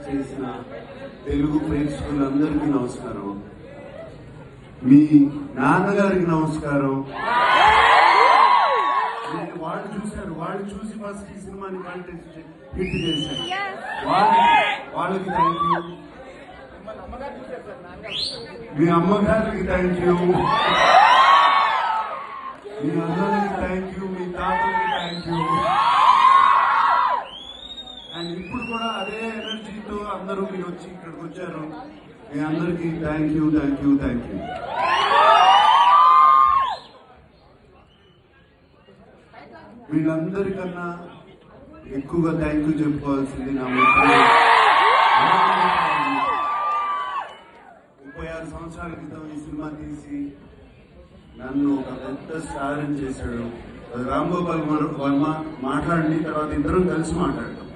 చేసిన తెలుగు ప్రేక్షకులందరికీ నమస్కారం. మీ నాన్నగారికి నమస్కారం. వాళ్ళు చూశారు, వాళ్ళు చూసి ఫస్ట్ ఈ సినిమాని హిట్ చేశారు. వాళ్ళకి థ్యాంక్ యూ. మీ అమ్మగారికి థ్యాంక్ యూ, మీ అన్నలకి థ్యాంక్ యూ, మీ తాతలకి థ్యాంక్ యూ. అండ్ ఇప్పుడు కూడా అదే ఎనర్జీతో అందరూ మీరు వచ్చి ఇక్కడికి వచ్చారు. మీ అందరికీ thank you, thank you, thank you. వీళ్ళందరికన్నా ఎక్కువగా థ్యాంక్ యూ చెప్పుకోవాల్సింది నా 36 సంవత్సరాల క్రితం ఈ సినిమా తీసి నన్ను ఒక పెద్ద స్టార్ చేశాడు రామ్ గోపాల్ వర్మ. మాట్లాడి తర్వాత ఇద్దరం కలిసి మాట్లాడతాం.